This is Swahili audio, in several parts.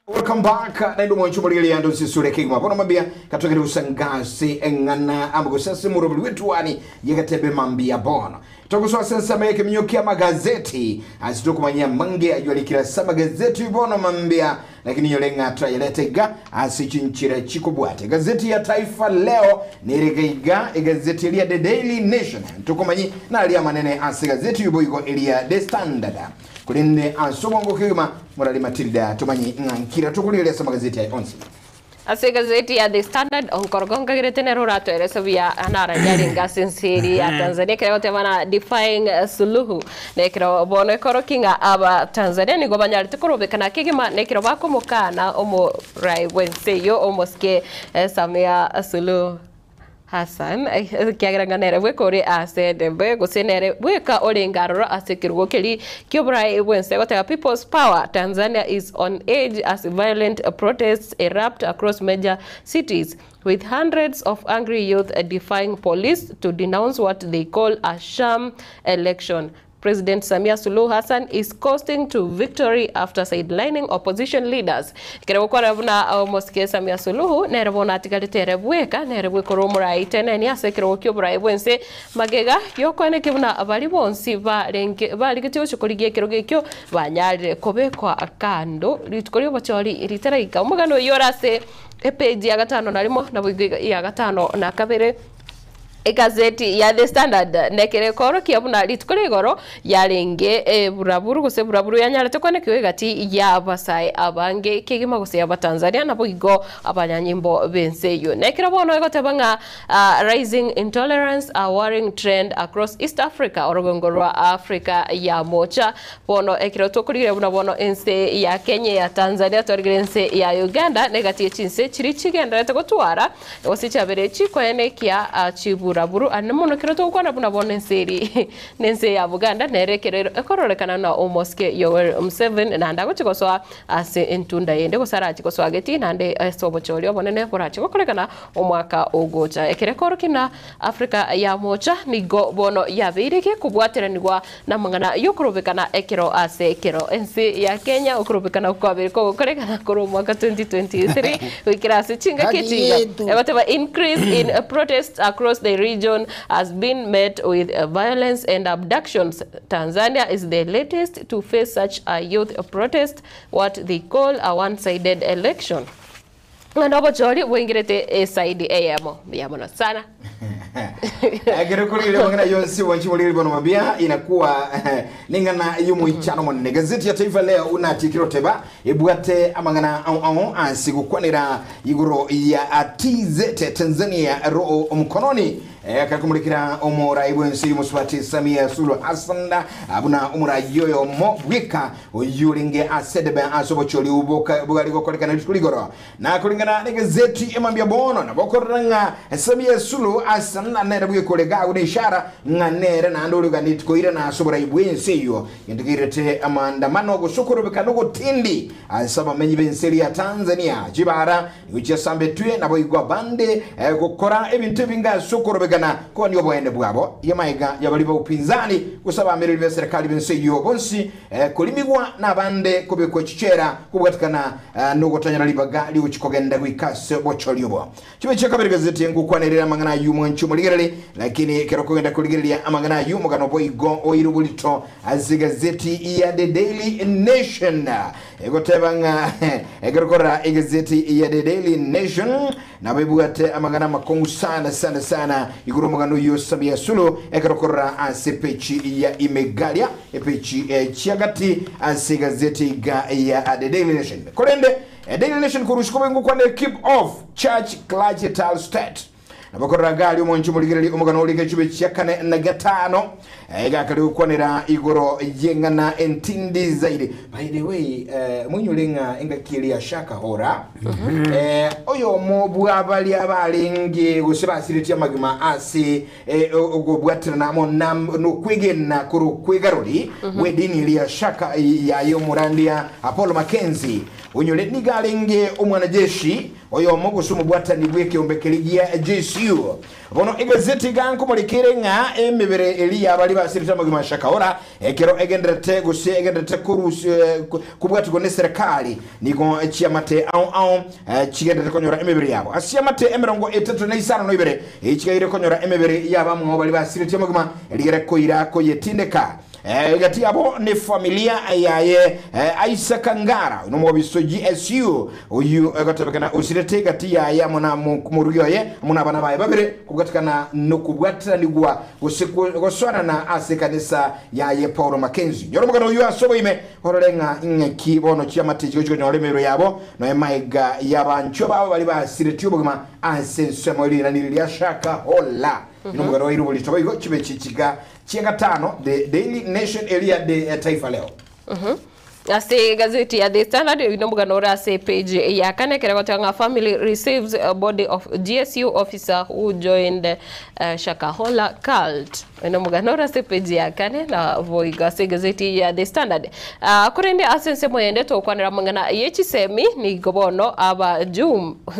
Welcome back. Naidu mwanchumulili ya ndosi sure kigma. Pono mambia katokere usangasi engana ambago sasa murubuli wetu wani yegatebe mambia bono. Toko suwa sensa meke mnyokia magazeti. Asitoku manya mange ajuali kila sama gazeti bono mambia. Lakini yolenga trayeletega asichinchira chikubuate. Gazeti ya Taifa Leo niregeiga gazeti ya The Daily Nation. Toko manyi na alia manene ase gazeti yuboigo ilia The Standard. Kulinde ansubongo kigma Morali Matilda tumanyi ngankira tukulile sama gazeti ya onsi. Ase gazeti ya The Standard onkorgonga giretene rorato eresavia anara jaringa sinsiri ya Tanzania kira wote wana defying Suluhu nekira bono ekoro kinga aba Tanzania ni gobanyali tukorobe kana kigima nekira bako mukana omo rai wenseyo omoske Samia Suluhu Hassan kiagarangana wekore ase dembe gosenere weka olengaroro ase kirugokeli kyobrai wense wata People's Power. Tanzania is on edge as violent protests erupt across major cities with hundreds of angry youth defying police to denounce what they call a sham election. President Samia Suluhu Hassan is coasting to victory after sidelining opposition leaders. Kirabukora buna moske Samia Suluhu nerabona atigalite bweka nerebwe koromura itene ni asekirokyo brai bwense magega yokone kibuna abali bonsi baligityo chukurigiye kirogekyo banyalire kobekwa akando litukori bachori ritaraika umugano yorase epeji ya gatano narimo nabwiga ya gatano na kabere. Gazeti ya The Standard nekere koro kiabuna litukore goro yarenge buraburu gose buraburu yanyarete kone kiwe gati ya basai abange kigima gose ya Tanzania nabugo abanyanyimbo benseyo nekere bono egotebanga rising intolerance a worrying trend across East Africa orogongorwa Africa ya mocha bono ekiro tokurire buna bono ense ya Kenya ya Tanzania torgense ya Uganda negati chinse chiri chigenda retogotwara osicyabere chikoene kya chibura buru anamono kiroto kwa nabuna bonenseri nense ya Buganda nerekerero ekororekana na omoske Yoweri Museveni na ndago chikoswa ase entunda yende gosara chikoswa ageti nande sobochori obonene bora chikokorekana omwaka ogocha ekerekoro kina Afrika ya mocha nigo bono yabirike kubwateranirwa na mangana yokurobekana ekero ase ekero ense ya Kenya okurobekana kwabiri ko korekana koro mwaka 2023 wikirase chinga kichinga whatever increase in protests across the region has been met with violence and abductions. Tanzania is the latest to face such a youth protest, what they call a one-sided election. Ndobo chori wengirete side ayamo yamona sana. Agerekuli ile mangana yonsi wanchimulili bono mabia inakuwa ningana yumu ichano mwane. Gazeti ya Taifa Leo una tikiroteba ebuate amangana ansigu kwanira iguro ya TZ Tanzania roo mkononi. Kakumulikira omora ibwensi muswati Samia Suluhu Hassan abuna omora yoyo mo bwika oyulinge asedebe asobocholi uboka bugaliko kolekana lituligoro na kulingana na gazeti emambia bono na bokoranga Samia Suluhu Hassan na nerabwe kolega une ishara nganere na ndoluga nitkoira na asobora ibwensi yo yendigirete amandamano gusukurubika no gutindi asaba menyi benseri ya Tanzania jibara yuche sambetwe na boigwa bande gukora ebintu binga sukurubika na kwa niyo bwende bwabo yamaiga yabaliba upinzani kusaba amerili ya serikali benseyo bonsi kulimigwa na bande kubeko chichera kubwatikana nogotanya libaga liuchikogenda kwikase bocholyobo chimeche kabiri gazeti yangu kwa nerera mangana yumo nchumuligerere lakini keroko genda kuligerelia amangana yumo gano boigo oirubulito azigazeti ya The Daily Nation egotebanga egerokora gazeti ya The Daily Nation na bebuate amangana makongu sana iguru magano yo Samia Suluhu egerokora asepechi ya imegalia epechi chiagati asegazeti ga ya The Daily Nation kolende Daily Nation kurushiko bengu kwande keep off church clergytal state abakorera gali umonchi muligirali umugano ulike chube cyakane na gatano gakali ukwanira igoro yengana entindi zaidi. By the way munyulenga engakili ya shaka hora oyo mobu abali abalingi gusibasiriti amagima asi ogobwatrana mo nam no kwigena kuru kwigaroli wedini liya shaka ya yomurandia Apollo Mackenzie unyule nigalinge umwanajeshi oyo mogusumu bwatani bweke ombekeligia JCU bono egazeti ganko mulikirenga emibere eliya abali basirita magima shakaora ekero egendrete guse egendrete kurus kubwati ko ne serikali niko chiamate au chigendrete konyora emibere yabo asiamate emerongo 35 no ibere echigaire konyora emibere yaba mu bali basirita magima eligere koira ko yetindeka gati abo ne familia yaye Aisa Kangara no mobiso GSU uyu gatabekana usirete gati ya mona murugiyo ye muna bana baye babere kugatikana no kubwatira nigwa goswana na asekanisa yaye Paul Mackenzie yoro mugano uyu asobo ime hororenga inki bono chiamate chigo nyole mero yabo no emaiga yabancho babo bali basirete ubugima ansensemo na niliya shaka hola no mugano wa irubuli tobago chibe chichiga Chianga tano, the Daily Nation area de Taifa Leo. Ase gazeti ya The Standard inombuganora ase page ya kane kerekotanga family receives a body of GSU officer who joined Shakahola cult. Inombuganora ase page ya kane na voiga ase gazeti ya The Standard. Kurende asense moyende to kwanira mangana yechisemi ni gobono aba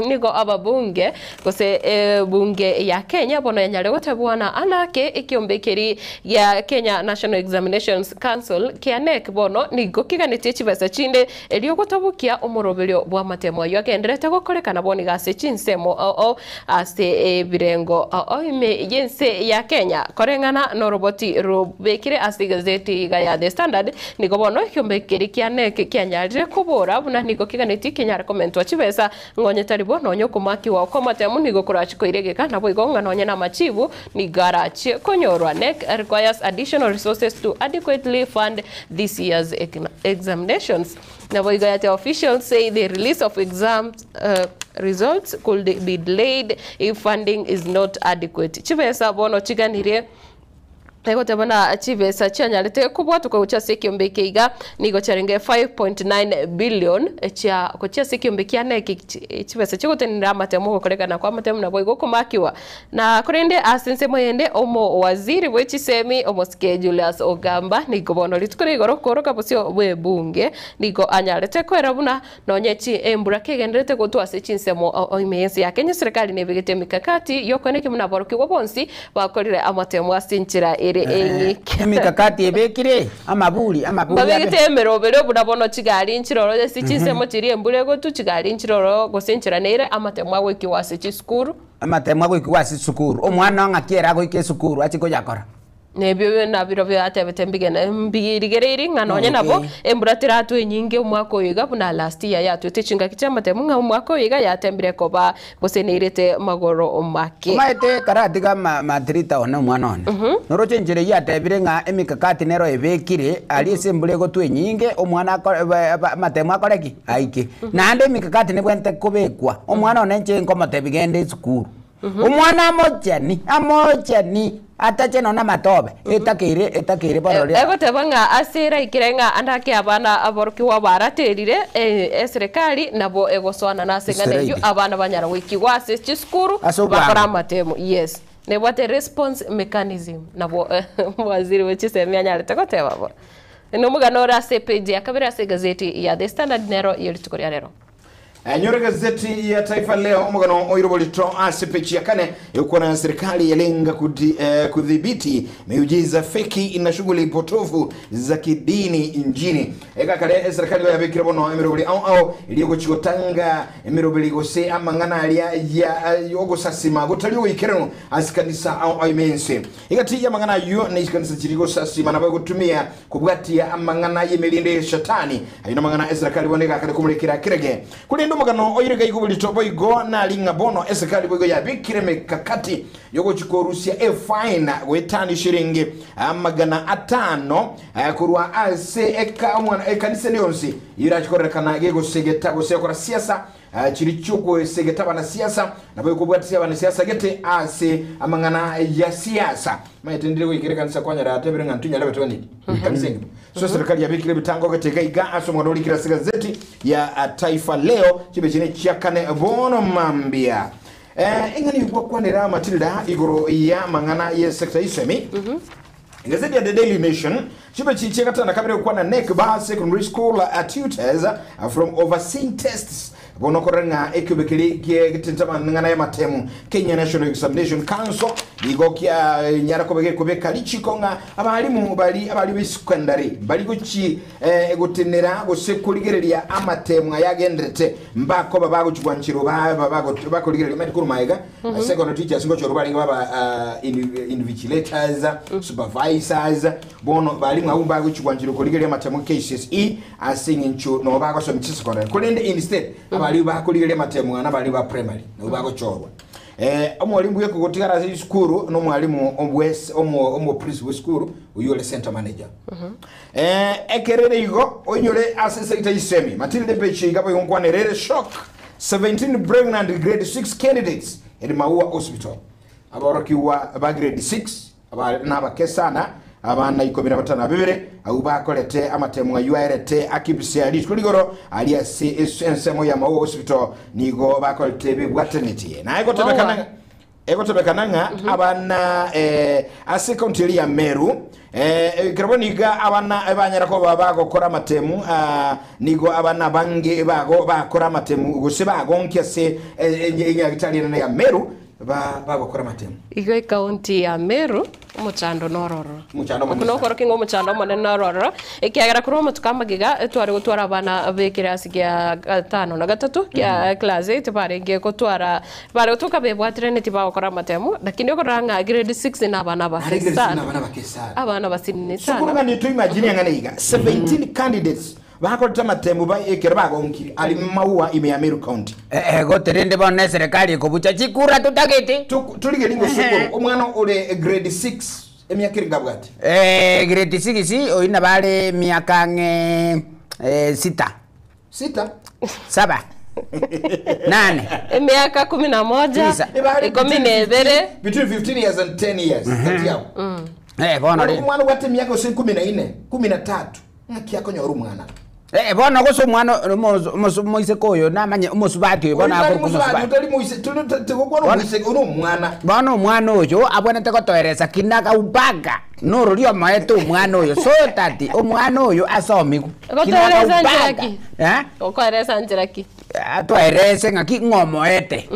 nigo aba bunge kose bunge ya Kenya bono yanyale wote bwana anake ikiombekeri ya Kenya National Examinations Council kianek bono nigo kigani chibesa chinde elio gotabukia umurobelio bwa matemo yo agenderete gokorekana boni gase chinsemo ase birengo ime yense ya Kenya korengana no roboti robekire ase gazeti ya The Standard nigo bono kyombekeri kiane kyanyarire kubora buna nigo kiganeti Kenya recommend chibesa ngonye taribo nonyo kumaki wa ko matemo nigo kurachiko iregeka nabo igonga nonye na machibu ni garachi konyorwa NEC requires additional resources to adequately fund this year's examinations. Navoigayate officials say the release of exam results could be delayed if funding is not adequate. Chibesa bono chiganire Ego bana chibesa chanyalete kubwa tukaucha sekiyombeke iga nigo charenge 5.9 billion cha kocha sekiyombeke ane chibesa chikote nira matemo gokoreka na kwa matemo na boigo kumakiwa na kurende asense moyende omo waziri wechisemi omo Julius Ogamba nigo bono litukore igoro koroka posio we bunge nigo anyalete kwera buna nonyechi embura kegenderete gotwa sechinsemo oimensi ya Kenya serikali nebegete mikakati yokoneke muna boroki wabonsi bakorire amatemo asinchira mikakati ebekire amabuli babigite merobero bunabono kigali nchiroro sichinsemo chiri embure gotu kigali nchiroro gosenchira nere amatemwa gwekiwase chisukuru amatemwa gwekiwase sukuru omwana ngakiera goike sukuru achiko yakora nebyo nabiro byatebete mbigirigere nganonye nabo emburatira atu nyinge umwako yiga buna last year yatu techinga kichamatemu nga umwako yiga yatembire koba bosenerete magoro make maete karatiga matrita ona mwana ona noroche njere yatebire nga emikakati nero ebekire ali sembule go twenyinge omwana matemu akoreki aike nande emikakati ne kwente kubekwa omwana ona nche nkomatebigende sukuru omwana amochani atache nona matobe etakire barore ego tebanga asira ikirenga andake abana aboroki wa baraterire serikali nabo egoswana nasengane yu abana banyara wiki wase chiskuru bakora matemo yes ne what a response mechanism nabo waziri wechisemi anyalete goteba bo no muganora CPG akabira se gazeti ya The Standard nero yelitukoria rero Nyore gazeti ya Taifa Leo mugano oirobolito asipechi ya kane yuko na serikali yalenga kudhibiti miujiza feki na shughuli potofu za kidini nchini. Eka kale serikali ya bekira bono emirobili au iliyoko chikotanga emirobili gose amangana alia ya yogo sasima gotaliyo ikereno asikanisa au imense. Eka tiya mangana yu na isikanisa chirigo sasima na bagotumia kubwatia amangana yemelinde shatani. Ayuna mangana serikali waneka kale kumulikira kirege. Kulendo magano oyirega igubuli tobo igo na linga bono esekali bogo ya bikire mekakati yogo chikorusia fine wetani shiringi magana 5 kurwa ase eka mwana ekanise yonsi yira chikorekana gego segeta gosekora siasa chirichuko segeta bana siasa na boyo kubwatia bana siasa gete ase amangana ya siasa maitendire wikire kanisa kwanya ratebere ngantunya lebe twani kanisa ngi so serikali ya bikire bitango gatega iga asomo ndoli kira gazeti ya Taifa Leo chibe chine chiakane bono mambia ingani kwa Matilda igoro ya mangana ye sector isemi gazeti ya The Daily Nation chibe chichekata na kamera kwa na Nekba Secondary School tutors from overseeing tests bono korenga ekubekili kitentama ngana ya matemu Kenya National Examination Council ligokia nyara kubeka lichikonga abalimu bali secondary bali guchi egotenera gosekuligereria amatemu yagendrete mbako babago chigwanchiro babago ligereria medikuru maiga secondary teachers ngo choro bali baba invigilators supervisors bono balimu abo bago chigwanchiro kuligereria amatemu KCSE asinginchu no bago so secondary kulende instead abali bakuligere matemu na bali ba primary no bago chorwa omwalimu yeko gotigara zi skuru no mwalimu omo principal skuru uyole center manager ekerere igo onyole assistant isemi Matilde Pechi gabo yonkwanerere shock 17 pregnant grade 6 candidates in Maua Hospital abarakiwa ba grade 6 abana bakesana abana 15 bibere au bakolete amatemu yuarete akibisiali kuligoro ali ensemo ya Maua Hospital nigo bakolete bibwateneti na egotebekana abana asekontili ya Meru kiraboniga abana abanyara ko babagokora amatemu nigo abana bange bago bakora amatemu guseba gonkese enyagitali ya Meru bagokora amatemu igo county ya Meru muchando nororo kuno koro kingo muchando mone nororo ikiagera kuro mutukama giga twari gutwara abana bekira asikia 5 na 3 ya class 8 bare nge gutwara bare utuka bebwatire neti bagokora amatemu lakini okoranga grade 6 na abana abana basini sana kuruga ni to imagine ngane iga 17 candidates bakolta matemu ba ekera bagonkiri ali Maua ime Meru County goterende bone serikali ko bucha chikura tutagete tulige lingo sukuru omwana ole grade 6 emyaka ngabwati grade 6 si oina bale miaka 6 7 8 miaka 11 12 between 15 years and 10 years kati yao bono le mwana wate miaka 14 13 ngakiyako nyoru mwana bono goso mwana moise koyo namanye umusubati bona bono mwana oyo abonete gotoeresa kinaka ubaga noro lio maeto mwana oyo so tati omwana oyo asomiku gotoeresa njiraki gotoeresa njiraki atoerese ngaki ngomoete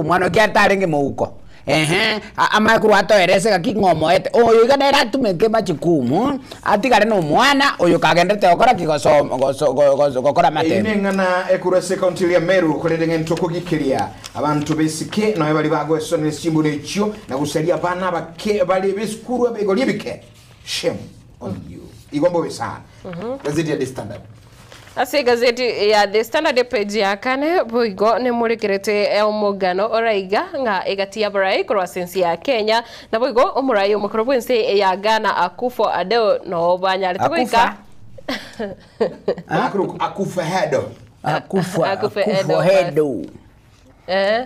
mwana kiatarenge mouko amakuru atoerese gaki ngomoete oyo iganera tumeke machikumu atigare no mwana oyo kagendete okora kigosomo gokora matemo inengana ekurase county ya Meru kolendenge ntoko gikiria abantu besike no bali bago esone simbo necho na gusalia bana bali biskuru abegoli bike shame on you igombo besana gazeti ya The Standard Ase gazeti ya The Standard page ya kane boigo ne murekerete omugano oraiga nga egatia barai kwa sensi ya Kenya na boigo omurai omukrobense ya Ghana Akufo Addo no banyale toika Akufo Addo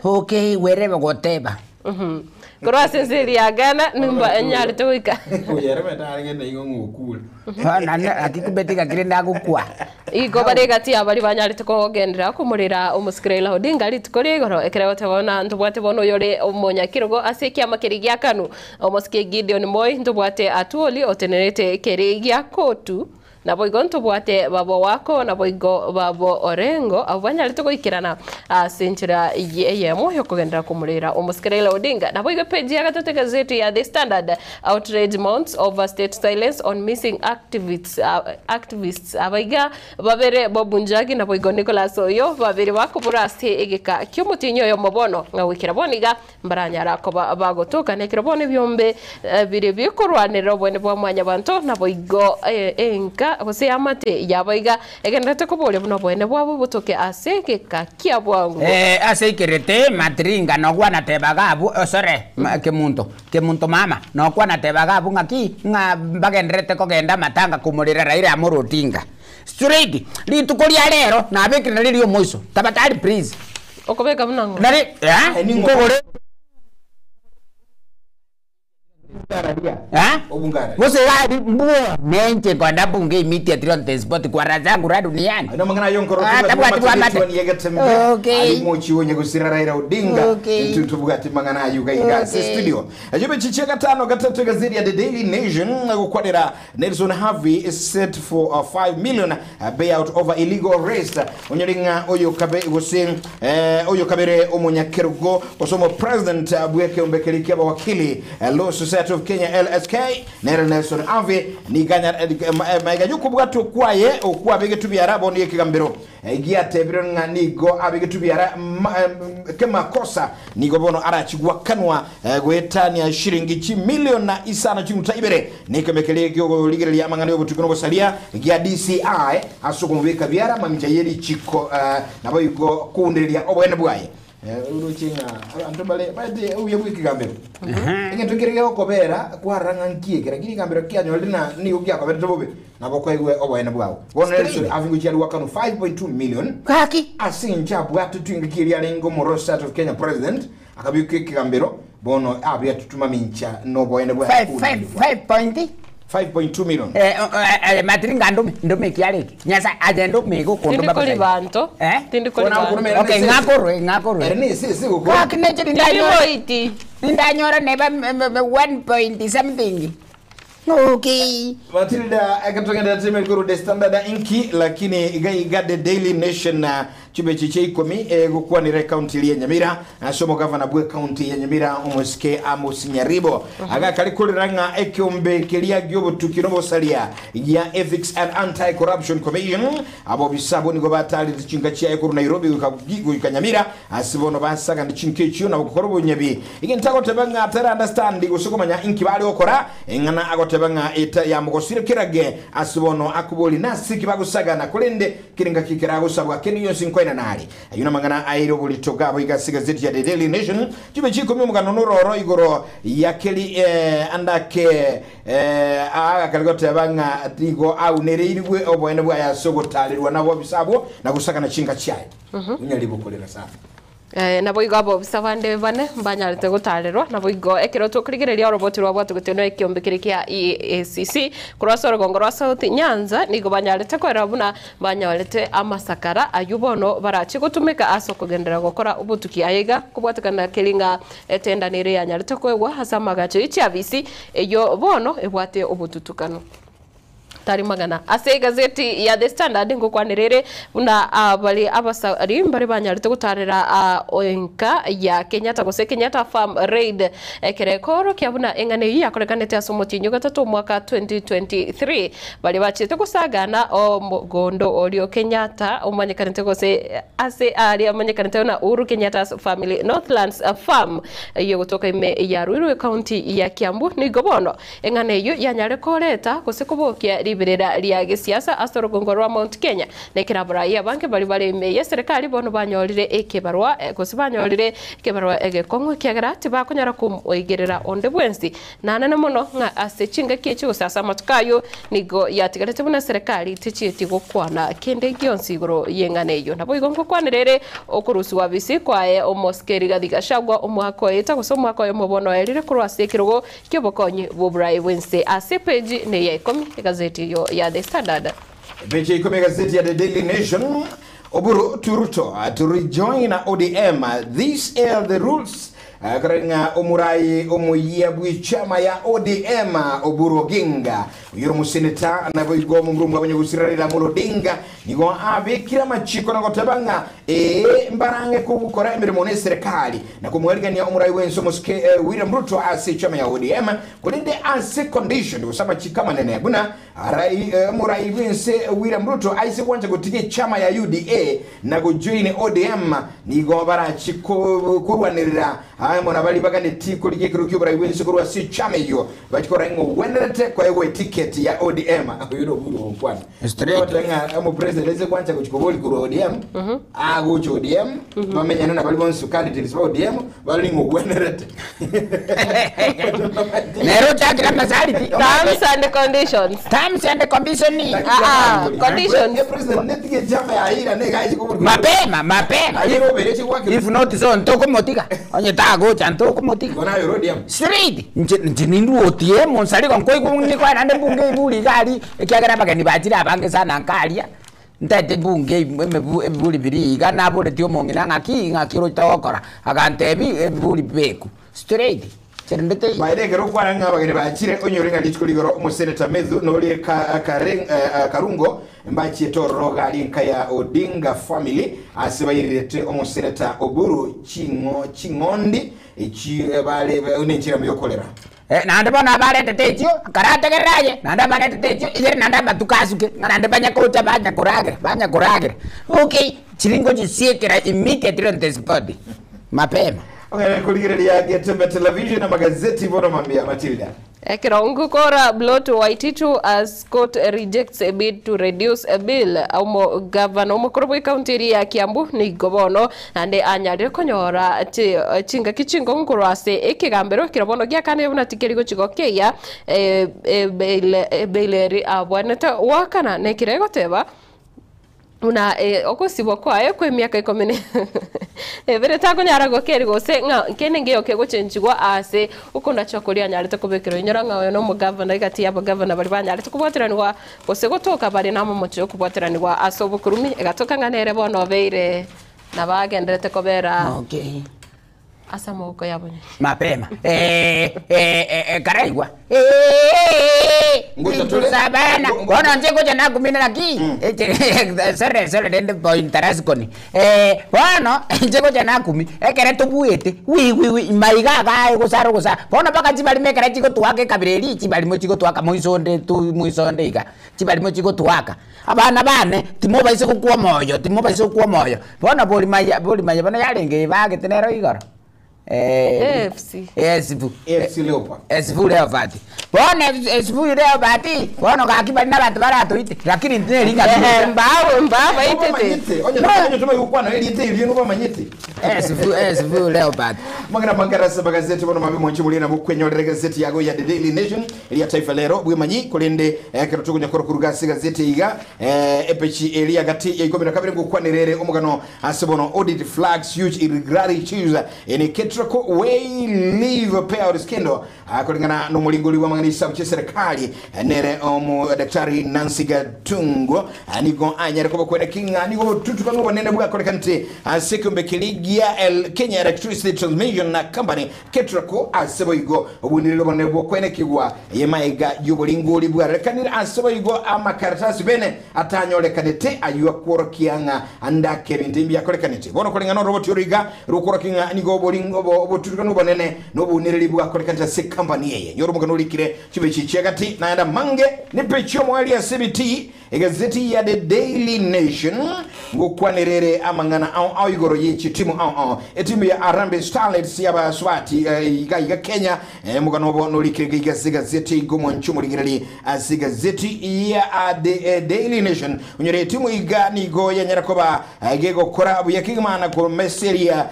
okay wherever whatever kwa sensi ya Ghana nimba nyale toika uyereme taringe na ingo ngukula na akikubetika kirenda gukwa igo bare gati abari banyarite ko gendera kumurira umuskirela Odinga ritukore goro ekera tebona ndubwate bono yore omonyakirogo asekia makirigia kanu omoske Gideon Moi ndubwate atuoli otenerete kerigia kotu na boigo ntubwate babo wako na boigo babo Orengo abanyarite ko ikirana senchira yemo yo kugendera kumurira umuskirela Odinga na boigo page ya gatatu gazeti ya The Standard outrage mounts over state silence on missing activists abaiga babere bobunjagi na boigo Nicholas Oyo babere bakubura ase egeka cyumutinyo yo mobono ngawikira boniga mbaranyara ko bagotoka nekira bone byombe bire bikorwanira bone bwa mwanya banto na boigo enka yaboiga gose amate yaboiga egendete kuboria buno bwene bwabo butoke ase kia bwangu ase ikerete matringa no gwana tebagabu sore kemunto mama no gwana tebagabu ngaki nga bagendrete kogenda matanga kumurira Raila Amolo Odinga straight litukoria lero na bekira lilio moiso tabatari please okobeka munango nari ngogore Obungara. Wose gadi mbuo menche kwa bunge immediately on the spot kwa razangu ra duniani. Ino mangana yonkoro ali mochi wonye gusira Raila Odinga ntutu bugati mangana yuga igasi studio. Ajobe chicheka tano gatatu gazeti ya The Daily Nation gukwadira Nelson Havi is set for a 5 million payout over illegal arrest. Onyolinga oyo kabe gusing oyo kabere omunyakerugo osomo president abweke ombekelikia wakili Law Society of Kenya LSK Nelson Havi ni ganya maigajuko bwatu kwaye okwa begetu byarabo ni kigambiro giate bironga nigo abegetu byara kema kosa nigo bono arachigwa kanwa gwetani ya shiringi milioni na isana chimuta ibere nikemekele kyo ligere ya mangano yobutukono bosalia gya DCI asukumubika byara mamjayeri chiko nabo yuko kundelia obwene bwaye uruchinga antobale bade uyebwiki gambero ingento kirege okobera kwaranga nkiegera kiri gambero kyanyolina ni ukya kobera tobobe nabo kwaiwe obwene bwawo bona Nelson avingu cyari wakano 5.2 million kaki asinja bwatu twingikiri alengo mu State of Kenya president akabyuke kigambero bono abya tutuma mincha no bwene bwawo 5.2 million matringa ndume kiareki nyasa agendo mego kondo baba tindi banto tindi koli banto okay ngakoro erne sisi uko kaki neche ndanyora ndanyora neba 1 point something okay Matilda akatongenda teme guru The Standard inki lakini iga The Daily Nation na chube chiche ikomi gukwa ni county ya Nyamira asomo governor bwe county ya Nyamira umuske Amos Nyaribo aga kalikuliranga ekyombe kelia gyobo tukinobo salia ya Ethics and Anti-Corruption Commission abo bisabo nigo batali chinga chia ekuru Nairobi ukagigo ikanyamira asibono basaga ndichinke chyo na bukorobo nyabi igentako tebanga atara understand gusukomanya inki bali okora engana agotebanga eta ya mugosire kirage asibono akuboli nasi kibagusaga na kulende kiringa kikira gusabwa keniyo sinkoina nali ayuna mangana airo bulitoga abo igasiga zeti ya The Daily Nation chibe chiko myo mugano noro igoro yakeli andake aga kaligotebanga digo au nereirwe obwene bwa yasogotalirwa nabo bisabo na gusaka na chinga chaye unyalibo kolera sana nabo igo abo bisabande bane mbanyarite gutarerwa nabo igo ekero tukirigereria roboti rwa bwatu guteno ekiombekere kia EACC kurasoro gongorwa South Nyanza nigo banyarite kwera buna banyarite amasakara ayubono barachi gutumika aso kugendera gukora ubutuki ayega kubwatukana kelinga etendanire yanyarite kwegwa hasa magacho ichiabisi eyo bono ebwate ubututukano tari magana ase gazeti ya The Standard ngokwanirere buna bali abasari mbari banyarite gutarira oinka ya Kenyatta gose Kenyatta Farm Raid kerekoro kyabuna engane yakorekanete asomotinyo gatatu mwaka 2023 bali bachite kusagana gondo olio Kenyatta umanyekanete gose ase ali amanyekanete na Uhuru Kenyatta's Family Northlands Farm iyo kutoka ime ya Ruiru County ya Kiambu ni gobono engane iyo yanyare koleta gose kubokia libirira lya siasa asoro gongorwa Mount Kenya nekirabura ya banke bali bali me serikali bono banyorire ekebarwa gosibanyorire kebarwa egekongwe kyagara tibakonyara kumoigerera onde bwensi nana muno nga asechinga kicho sasa matukayo nigo yatigarete buna serikali tichiti gukwana kende gyonsi igoro yengane yo nabo igongo kwanirere okurusi wabisi kwae omoskeri gadigashagwa omwako eta gusomwa kwa mobono erire kurwase kirogo kyobokonyi bobrai Wednesday ase page ne yekomi gazeti yo ya The Standard. Page ikomi gazeti ya The Daily Nation Oburu Turuto to rejoin ODM. These are the rules karenga omurai omuya bwichama ya ODM Oburu Oginga yoro museneta nabo igomo murumwa abanyagusira Raila Amolo Odinga nigo abekira machiko nagotabanga mbarange kubukora emirimo ne serikali na kumwerigania omurai wenso muske William Ruto ase chama ya ODM kulinde ase condition usaba chikama nene buna murai wense William Ruto aise kwanja gutike chama ya UDA na go join ODM nigo bara chiko kurwanirira aya mona bali bagane tiko ligekero kyobra iwense kurwa si chama hiyo bakora ngo wenderete kwa ewe ticket ya ODM yudo bulu kwana straight amo president eze kwanza kuchikoboli kurwa ODM ago cho ODM bamenyana na bali bonsu candidates ba ODM bali ngo wenderete nero chakira masali terms and conditions conditions president netige chama ya ira nega chikoboli mapema ayiro berechi kwake if not so ntoko motika onye tago chanto komotika bona yo ODM straight njinindu ODM onsali konkoi kunni kwa nande bunge ibuli gali ekyagara bagani bachira abange sana nkalia ndate bunge ebuli biri gana bole tio mongina ngakiro tawakora agantebi ebuli beku straight cherendete baidegero kwa nga bagani bachire onyorenga lichikuligoro umuseneta Medhu noli Karungo mbachi toro gali nkaya Odinga family asibayirete umuseneta Oburu Chingondi bale unenchira myokolera nande bona balete techo karate geraje nande balete techo ire nande batukasuke nande banyakocha banyakuragre okay chiringo chisiekera immediately on the spot mapema kuligirelia Getembe television na magazeti bona mambia Matilda Kirongo kora Bloto Waititu as court rejects a bid to reduce a bill au governor Mukorobo county ya Kiambu ni gobono ande anyalire konyora chinga kichingo ngurwase ekigambero kirobono gya kane buna tikerigo chigokeya baileri abwaneta wakana nekirego teba una okosibwa kwayo kwe miaka 10 bere tago nyarago keri gose nkene ngeyo kego chenjigwa ase ukunda chokoria nyarite kubekero inyora ngawe no mugavana igati yabo governor bari banyarite kubwateranwa gose gotoka bari namo mocho kubwateranwa asobo kurumi egatoka nganere bono beire nabagenderete kobera okay asa moko yabonye mapema karaigwa ngusabana bona njeko jana kumina naki sere dende point taraskoni bona njeko jana kumi ekere tubuete wi maiga ga gusaro gusa bona baka chibali mekera chiko tuwake kabireli chibali mo chiko tuwaka muisonde iga chibali mo chiko tuwaka abana bane timo baise kuwa moyo bona boli maya bana yarenge bage tenero igoro FC Leopard bona Leopard bona kakibali nabantu baratoite lakini ntelinga mbaba itete onye tuma yukwana elite iliyo bamanyete Leopard magara sabagazeti bona mabi monchi mulina bukwenyorera gazeti yago ya The Daily Nation ili Taifa Lero bwimanyi kolende kiratugunya korokuru gazeti iga epechi elia gati ya 12 ngukwanirere omugano asibono audit flags huge irregularities in Ketrako way leave payout scandal akolingana no mulingoli wa manganisa wa serikali nere daktari Nancy Gatungo anigo anyare ko kwenda kinga anigo tutuka ngo banene bwa kolekante asekumbe kiligia Kenya Electricity Transmission na company Ketrako aseboigo obuniriro banebo kwene kigwa yemaiga yubulingoli bwa rekanira aseboigo amakaratasi bene atanyole kanete ayuwa kworokianga andake bintimbi ya kolekanete bono kolingana robot yoriga rukorokinga anigo bolingo botutuka ngo banene no buniriri bwa kolekante se company yeye nyoro mugano likire chibechi chegati naenda mange ni pecho mwali ya CBT gazeti ya The Daily Nation ngukwanirere amangana au igoro yichi timu etimu ya Harambee Starlets ya Swati iga Kenya mugano bono likire gazeti gomo nchumo ligirali gazeti ya The Daily Nation unyere timu iga nigo ya nyarakoba gego kora buyakigimana ko meseria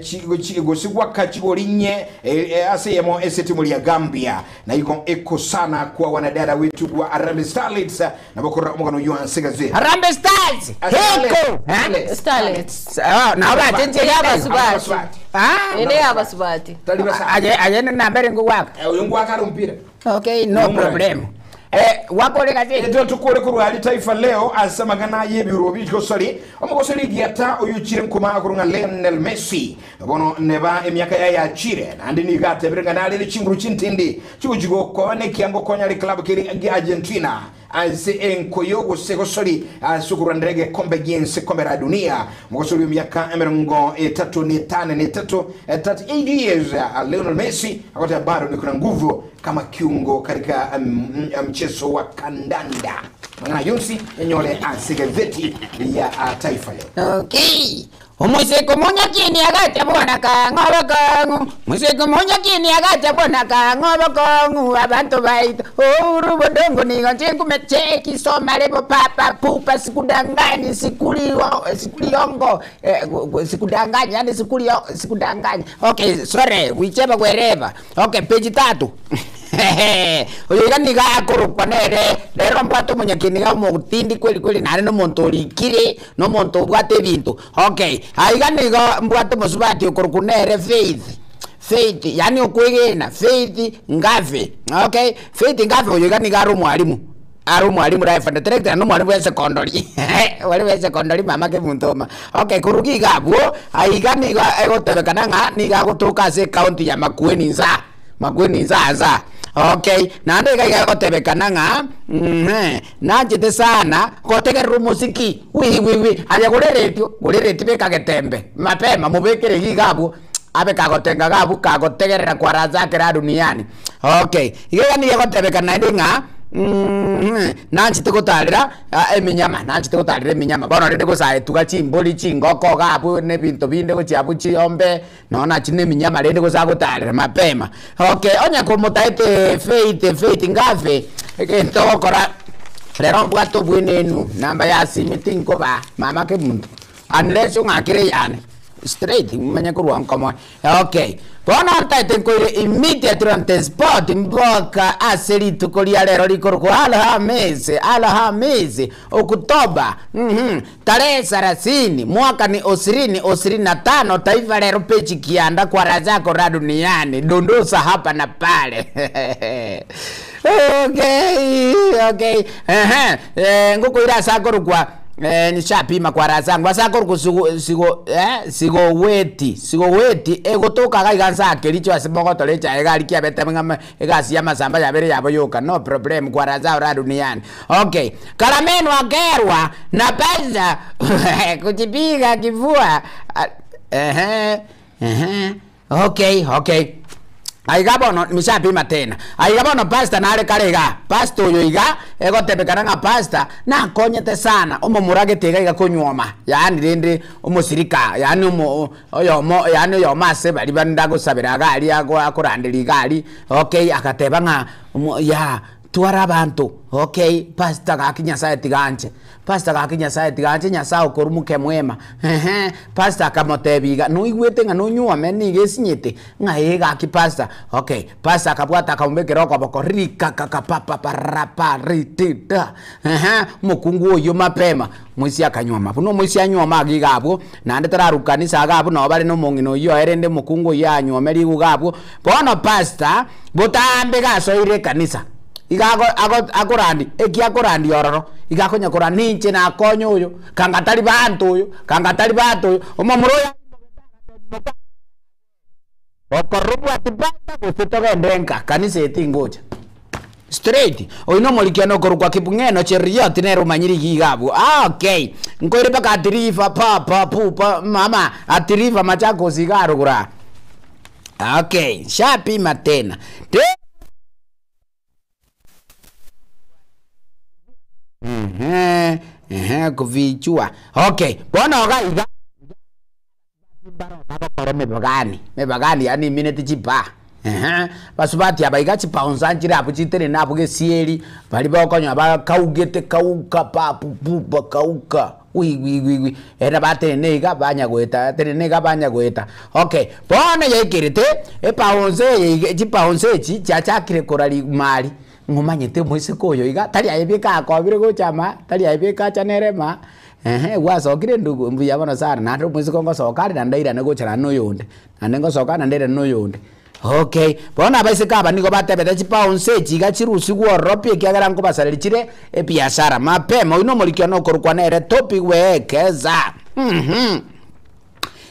chigo sigwa kachigolinye asemo esetimu ya Gambia na iko sana kwa wanadada wetu wa Harambee Starlets na bokora mugano yuan segaze Harambee Stars heko Starlets na ba tenje Subati ene yaba Subati aje na mbere ngwaka uyungwaka rumpira okay no problem wakole gazeti ndio tukore kurwali Taifa Leo asamagana yebiro bijko sori omugosori giata oyuchire nkuma kurunga Lionel Messi bono neba emyaka ya chire andi ni gate birenga nali chinguru chintindi chujigo kone kiango konya le club kiri Argentina aze enkoyogo segosori sukurandrege kombe gense kombe la dunia mugosori myaka emerongo 8 years Lionel Messi akota bado ni kuna nguvu kama kiungo katika mchezo wa kandanda. Mwana Yunsi enyole gazeti ya Taifa Leo. Okay. Umusiko munya kini agacha bona ka ngoba kangu. Musiko munya kini agacha bona ka ngoba kangu. Abantu baita. Urubodongo ni nganjengu mecheki soma lebo papa pupa sikudanganya sikuliongo. Sikudanganya yani sikudanganya. Okay, sorry, whichever wherever. Okay, page 3. Oyiga niga akorukwa nere rero mpato munyakiniga mutindi kweli nare no muntu likire no muntu bwate bintu. Okay, aiga niga mbwate musubati okorukunere faith yani okwegena faith ngave. Okay, faith ngave oyiga niga aru mwalimu life and director no mwalimu wa secondary wale wa secondary mama ke muntoma. Okay, kurugi gabo aiga niga egotebekana nga niga gotuka se county ya Makueni nza. Okay, nande kaya kotebekana nga najite sana kotegerera musiki wi aya gorereti bekagetembe mapema mubekere gigabo abe kagotenga gabu kagotegerera kwa razake ra duniani. Okay, igega ni kotebekana ndinga nanchite gutarira eminyama bono rinde gusaye tugachimboli chingoko gabu ne bintu binde guchiabu chiombe nona chine eminyama rinde gusagutarira mapema. Okay, onya kumutaite faith ngave ekentokora rero bwato bwenenu namba ya simiting ko ba mama ke muntu unless ungakire yani straight manya kurwa kama. Okay, bona taite ko immediate on the spot mboka asili tukolia lero likoroko Alhamisi Oktoba tarehe 30 mwaka ni 2025 taifa lero pechi kianda kwa razako ra duniani dondosa hapa na pale. Okay nguko ira sakoro kwa nishapima kwa razangu asakoro sigo weti egotoka gaiganza akelicho asimogoto lecha egali kia betamanga egasi ya masamba ya bere yabo yoka no problem kwa razao ra duniani. Okay, karamenu agerwa na pesa kujipiga kivua. Okay aigabono mishapima tena aigabono pasta nare karega pasto yoiga egotebekana nga pasta na konyete sana omomurage tega igakonyoma yani rende omusirika yani yani yo mase bali bandago sabira gali akorandiri gali. Okay, akateba nga ya twara abantu. Okay, pasta gakinya sae tiganje nyasa okorumuke mwema. Pasta kamotebiga no igwete nga no nyuame ni gesinyete nga ega ki pasta. Okay, pasta kabwata kaumbekero kwa bokorika kakapapa parapa ritita. Mukungu oyo mapema mwisi akanyoma buno mwisi anyoma agigabo nande tararukanisa agabo no bari no mungino yo erende mukungu yanyomeri gugabo bono pasta botambe gasoire kanisa igago akorandi ekiakorandi ororo igakonya korani nche na konyo uyo kangatari bantu omomuro ya okorubu atibanda gusitoga ndenka kanisa etingoja straight oino molikiano korukwa kipungeno cheria tinero manyiri gigabo. Okay, ngoire baka atirifa papa pupa mama atirifa machako sigaro gura. Okay, shapima tena kuvichua. Okay, bona ogaiga mebagani yani minute chipa basubati abaiga chipa onsanjira apuchitere napuge sieri bali bakonya bakaugete kauka papu pupa kauka wi era bate nega banya gweta. Okay, bona yekirite epaonze chipaonze chachakire korali mali ngumanyete mwise koyo iga tali ayebeka akobire gochama tali ayebeka chanerema wasokire ndugu mbuya bono sana nato mwise kongo sokari na ndaira negochara no yonde nanengo soka na ndaira no yonde. Okay, bona baise kaba niko batebeta chipaonse chiga chirusi gworopie kiagara ngo basariri chire ebiashara mapema uno molikyo no korukwa nere topic wekeza.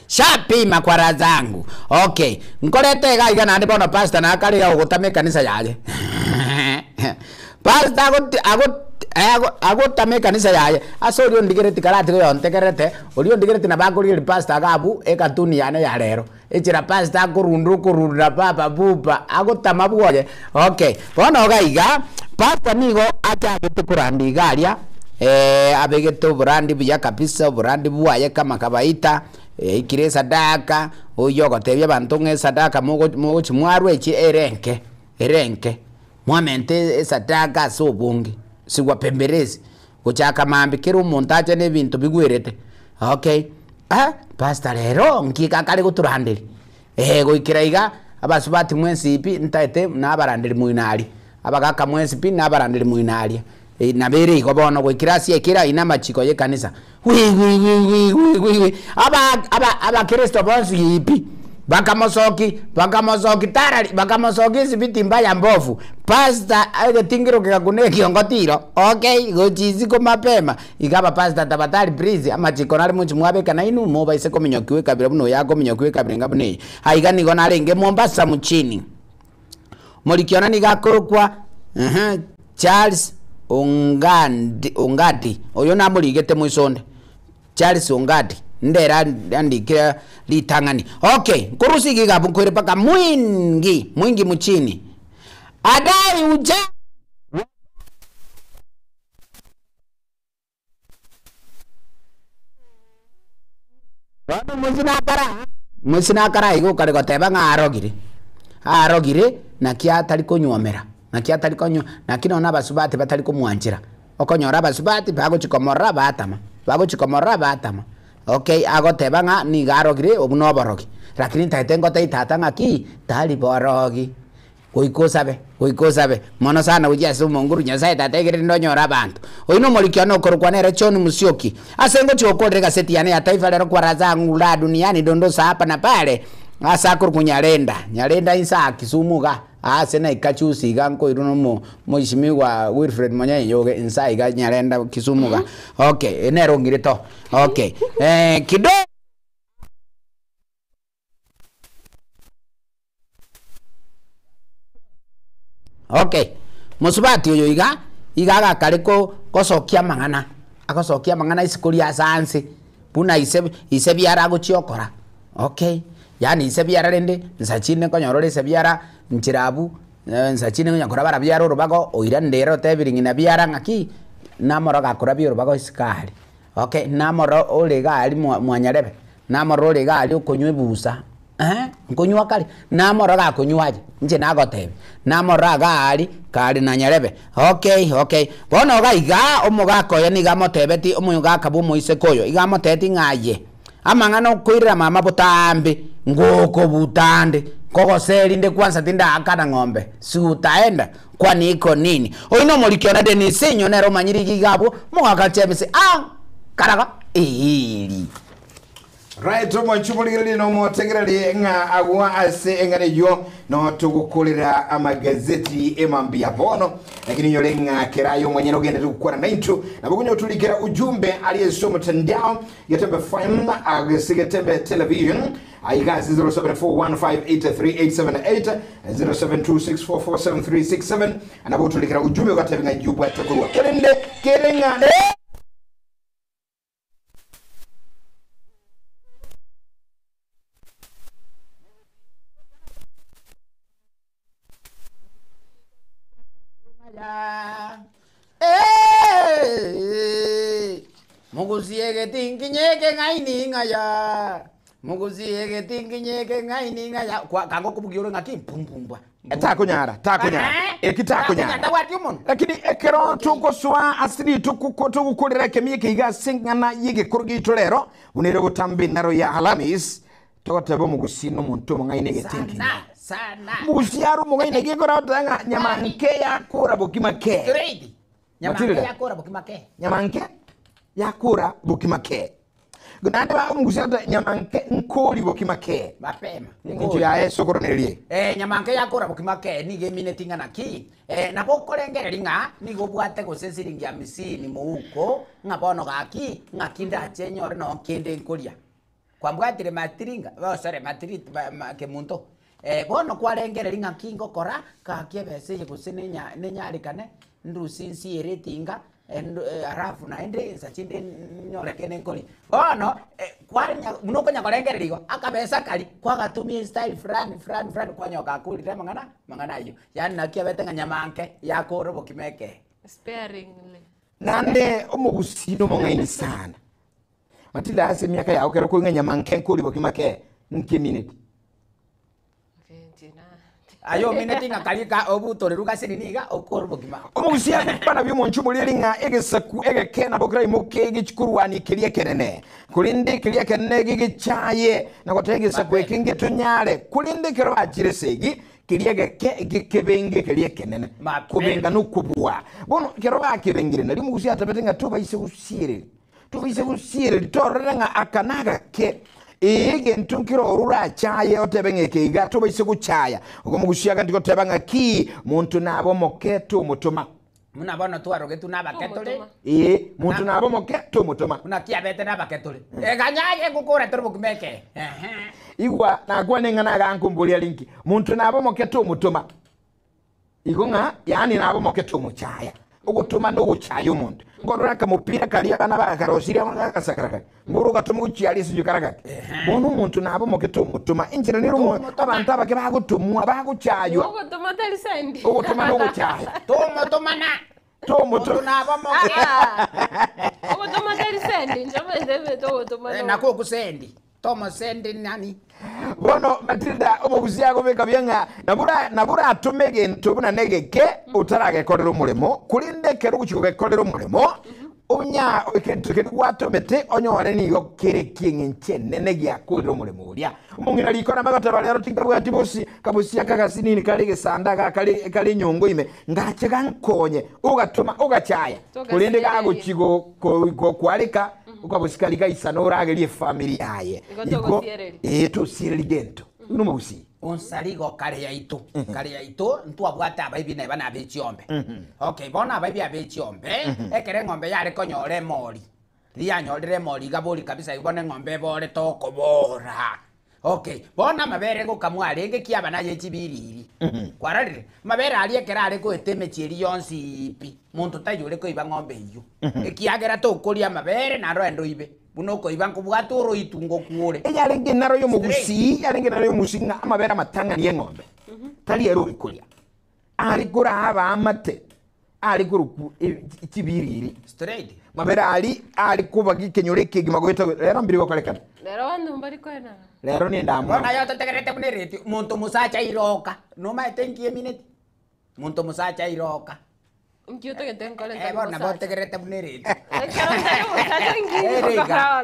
Shapima kwa razangu. Okay, nkorete gaiga nande bono pasta na akali ya ugotame kanisa yaje. Pasta agotame kanisa yaje. Aso rio ndigere tikarate yo ntekerete. Olio ndigere na bagoli pasta gabu ekatuni yana ya lero. Echira pasta kurunda papa buba agotama bwoje. Okay, bono gaiga pasta nigo acha getukurandi galia abegeto burandi buya kabisa burandi buwaye kama kabaita ikire sadaka oyo gotebia bantu nge sadaka mogo chimwarwe chi erenke mwamente sadaka so bungi sigwa pemberezi gochaka mambi kero umuntu aje n'ebintu bigwerete okay pastor rero nkika kali guturandiri goikira iga abasubati mwensi ipi ntaete nabarandiri muinari abagaka mwensi ipi nabarandiri muinari nabere iko bono goikira sie kira ina machiko ye kanisa aba Kristo bonsi ipi bakamosoki tarari bakamosoki sibiti mbaya mbovu pastor agetingiro kikakune kiongotiro okay gochizi ko mapema igaba pastor tabatari please amachiko nari muchi mwabe kana inu moba ise kominyokiwe kabira buno yako minyokiwe kabira ngabune aigani gona renge Mombasa muchini molikiona nigakorokwa Charles Ongadi oyo namuligete muisonde Charles Ongadi ndera andike litangani okay kurusiki gabu kwere paka mwingi muchini adai uja bana musina kara igo kare goteba arogire na kia tari konyomera na kia tari konyo na kino na basubati batari kumwanjira okonyora basubati bago chikomora batama okay agoteba nga ni garogire obuno borogi lakini taitengo taitatanga ki tali borogi goikosabe mono sana ujesu monguru nyasaye tategere ndonyora abantu oino molikiano korokwanere choni musioki asengo chokorega seti yane ya taifa lero kwaraza ngula duniani dondosa hapa na pale asa nyarenda isa kisumuga sena ikachusi ganko iruno moishimiwa Wilfred Monyayi yoge insa iga nyarenda kisumuga okay enero ngirito okay kido okay musubati oyo iga kareko kosokia mangana isikulia sanse buna ise biara gochiokora okay yani ise biara rende nsachine konyorore ise biara nchirabu nsachine nyakora bara biara rubago oira ndero tebiringi na biara ngaki namoro gakora biara rubago iskali okay namoro olega ali mwanyarebe namoro olega ali okonywe busa nkonywa kali namoro gakonywaje nje nagotebe namoro gali kali na nyarebe okay bono gaiga omugako ya niga motebeti omuyuga kabu moise koyo iga moteti ngaye amangano kuira mama butambi ngoko butande kogoseri nde kwanza tinda akana ng'ombe si utaenda kwani iko nini oino molikiona deni sinyo nero manyirigi gabo mugakachemese karaga ili right omo chumuligirili no motegerali nga agwa ase engane yo no tugukulira amagazeti emambia bono lakini yole nga kerayo mwenye nogenda tukukwana na intu na bugunyo tulikera ujumbe aliyesoma mtandao yatembe FM agesige tembe television aigazi 0741583878 0726447367 anabu tulikera ujumbe ukatebenga yubu atakurua kerenga mugusiege tinginyeke ngaini ngaya mugusiege tinginyeke ngaini ngaya kwa kango kubugioro ngaki mpumbwa takunyara ekitakunyara lakini ekero tukoswa asiri tukukulira kemie kiga singana yige kurugito lero unere gutambi naro ya Halamis totebo mugusino muntu ngaine getingi sana mugusiaro ngaine gikora otanga nyamanke yakura bukimake nyamanke yakura bukimake nyamanke yakura bukimake gunande ba mugusiaro nyamanke nkoli bukimake mapema ngiyo ya sokoronelie nyamanke yakura bukimake nige minetinga naki na bokorengere nga nigo bwate gosesiringi ya misini muuko ngabono gaki ngakinda chenyore no kende nkolia kwa mbwatire matiringa sorry matiriti kemunto bono kwarengere nga kingo kora kakie bese yegusene nenyarikane ndusinsi eretinga arafu na ende sachinde nyorekene nkoli bono kwarenya munoko nyakorengere ligo akabesa kali kwa gatumie style frani kwa nyoka kulire mangana iyo yani nakia betenga nyamanke yakoro bokimeke sparingly nande omugusino mongaini sana Matilda ase miaka yao kero kuingenya manken kuli bokimake nkiminute ayo minute ngakalika obutore rugaseniniga okoro bokima omugusia bana byomonchumuliringa egesaku egekena bokira imoke gichikurwani kirie kenene kulinde kirie kenene gigichaye na gotegesaku ekinge tunyare kulinde kero ajire segi kirie gekebenge kirie kenene kubenga nukubwa bono kero bakibengire nari mugusia tabetenga tubaise usire torrenga akanaga ke ege ntunkiro orura chaye otebenge keiga tubaise guchaya uko mugusiaga ndiko tebanga ki muntu nabo moketo mutuma muna bono twarogetu nabaketole muntu nabo moketo mutuma muna kiabete nabaketole ganyaye gukura turubukimeke igwa nagwa nengana gankumbulia linki muntu nabo moketo mutuma igonga yani nabo moketo muchaya ugutuma no guchaya umuntu ngorora kamupira kali akana bakarosiria makasakara nguru gatumu cyali sijukaraga bono umuntu nabo moketo mutuma injira ni rumo abantu abake bagutumwa bagucyaywa ugutuma tali sendi ugutuma no gucyaya tomo nabo ugutuma tali sendi njaba ndebe ugutuma nako kusendi tomo sendi nani bono Matilda omugusia go beka byenga nabura atumege ntubuna negeke utarage korera umurimo kulinde kero guchiko korera umurimo unya okentuke watomete onyore ni yokere kinge nene gya korera umurimo uria umungina likora magata balero tingabwa tibosi kabusi akakasini ni kali gesanda kali nyongo ime ngache gankonye ugatuma ugachaya kulinde gaguchiko ko kwalika ukabusikalika isanora agelie familia yaye iko sireli gento uno mugusi onsaligo kare yaito ntwabwata abayibi na bana bechiombe okay bona abayibi abechiombe ekere ngombe yare konyore mori lianyolere mori gabori kabisa ibone ngombe bore tokobora okay bona mabere go kamwarenge kiabana yechibiriri kwararire mabere ali ekera ari ko etemechiri yonsi ipi muntu tayure ko iba ngombe iyo ekiagera tokoria mabere na roendo ibe buno ko iba kubwaturo itungo kuore eyarenge naro yo mugusi yarenge naro yo musinga amabere matanga ni ngombe tali ero ikulia ari gura aba amate ari guru ikibiriri straight mabere ali kuba gikenyore kigima goita rero mbiri gokolekana rero wandu mbari kwena rero ni ndamu bona yo totegerete kunereti muntu musacha iroka no maitengie minute muntu musacha iroka Mkiuto que tengo le bona botegerete kunereti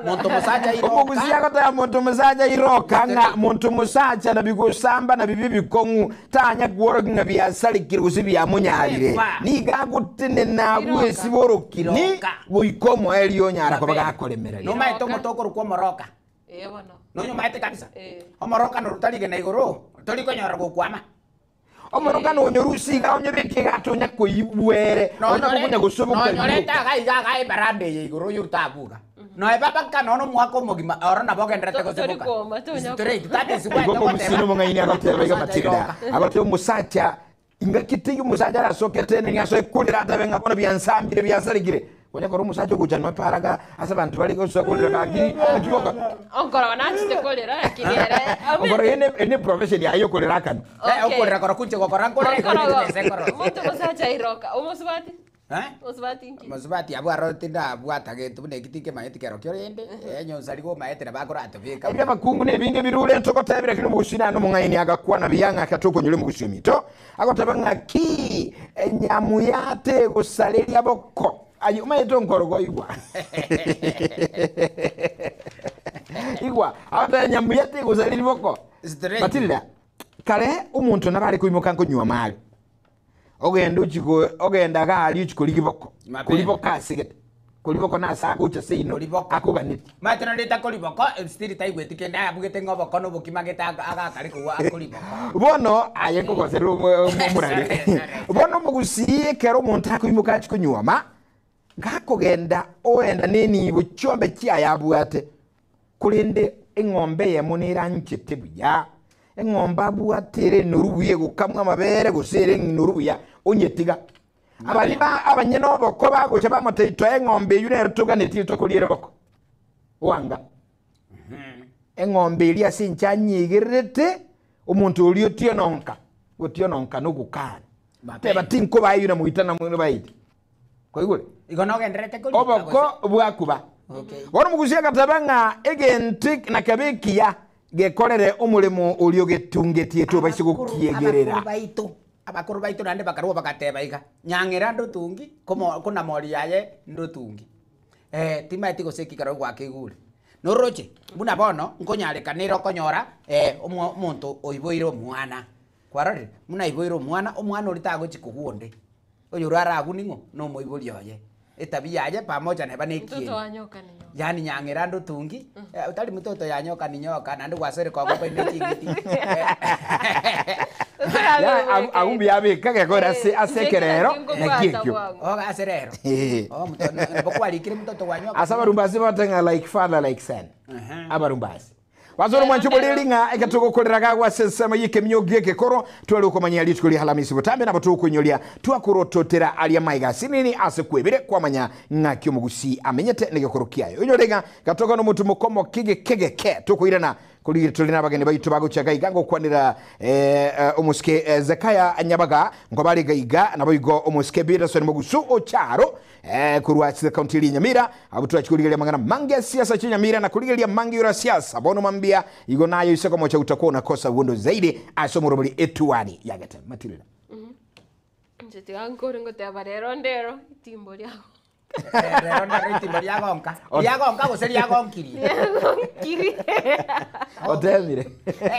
muntu musacha iroka umugusia kota muntu musacha iroka nga muntu musacha na bigusamba na bibi bikongu tanya gworo nga byasali kirusi bya munyarire ni gagutene na gwesi borokini boikomo elio nyara ko bagakolemera no maito mutoko ruko moroka bona no nyuma ete kabisa omoroka no rutalige na igoro toliko nyara gukwama omoroka no nyorusi ga onyebeke gatonya ko ibwere onya gusoboka no leta ga barande ye igoro yutabuga no ebaba kanono mwako mogima orona bogendrete ko sebuka straight that is why go musino mongaini agateba iga Matilda abatyo musacha ingakitiyo musacha rasokete ni aso ekulira tabenga kono byansambire byasaligire Konya koro musacho kujana paraga asa bantu bali ko sokolera kagi ngiyoka onkora wanachite kolera akiriere onkora ene profession ya yo kolera kan okolera koro kunche kokora nkora moto musacha iroka umusubati usubati nki musubati abwaro tinda abwata getu ne kitike maeti kero kyoriende enyo saligo maeti na bakora atobika bya bakungu ne binge birule ntoko tabira kino mushina no mungaini agakwa na biyanga akatoko nyule mugushimito agotabanga ki enyamu yate gusaleria boko ayo maito nkorogo igwa igwa ata nyamu yate gusaleria boko Matilda kale umuntu nabali kuimuka nkonywa mali ogenda gali uchikuligiboko kuliboka sigete kuliboko na sa gucha sino akuganiti matana leta kuliboko stiri taigweti kenda abugete ngoboko no bukimageta agakari kuwa kuliboko bono ayeko koseru murari bono mugusiye kero umuntu akuimuka chikunyuma ngakogenda oenda nini buchombe kya yabwate kulinde engombe ye munira nchete buya engomba bwatere nurubuye gukamwa mabere gusere nurubuya onyetiga abaliba abanyeno boko bagoche bamoteito engombe yune rutuga netito kulire boko wanga engombe ilia sincha nyigirete umuntu ulio tiononka gotiononka no gukana teba tinko bayuna muitana mu baiti ko igure igono gendrete kulire oboko bwakuba Okay. Bono mugusia katabanga egentik na kabekia gekorere omulimo ulio getungetie tu basi gukiegerera. Abakuru baitu nande bakarwo bakateba iga. Nyangera ndutungi kuna mori yaye ndutungi. Tima etiko seki karo gwakigure. Noroche buna bono nkonyarekanira konyora omuntu oiboiro mwana. Kwarore muna iboiro omwana orita gochikuguonde. Oyo rara aguningo no moibori oye. Etabia aje pamoja na bana ikie. Mtoto wa nyoka ni nyoka. Yani nyangera ndutungi. Utali mtoto ya nyoka ni nyoka na ndu gwasere kwa gopa inde chingiti. Agumbi abika gora asekerero na kikyo. Aserero. Mtoto bokwali mtoto wa nyoka. Asabarumbasi batenga like father like son. Abarumbasi. Wazoro mwanchubulilinga ekatugokoleraga gwasesema yike myogieke koro twali ukomanya lituli halamisi butambe na batu kunyolia twakurototera alia maiga sinini asekwebire kwamanya ngakyo mugusi amenyete negekorokiayo unyolega katoka no mutu mukomo kege tukwirana kuli tulina bageni baitu baguchaga igango kwanira omuske Zakaya Nyabaga ngobali gaiga naboigo omuske Peterson mugusu ocharo kurwatsi county Nyamira abutu achikuligelia mangana mange siasa chinyamira na kuligelia mange yura siasa bono mambia igo nayo iseko mocha utakuwa unakosa uondo zaidi asomurobali etuani yagata Matilda Njeti ankore ngote abarero ndero timbo lyako Ronda timbo lyagonka guseri yagonkiri otemire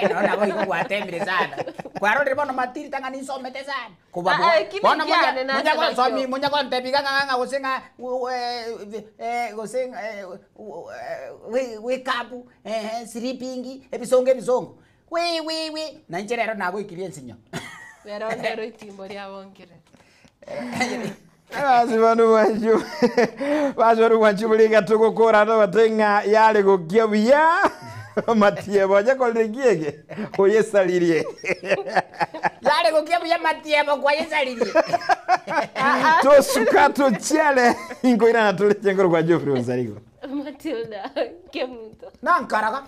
nona goigo gwatemire sana kwarore bono matiri tanga nisomete sana kuba bono munya kontebiga nganga gusinga gusinga wake up sleeping ebisongo we na ncherero nago ikirie nsinyo Pero ndero itimbo lyagonkire Bazu wanchu buliga tugukura no batenga yale gogiabia Matiebo jakolegiege oyesalirie yale gogiabia Matiebo kwa yesalirie to sukato chale ingoira na tole chengoro kwa Geoffrey Onsarigo Matilda kemuntu nankaraga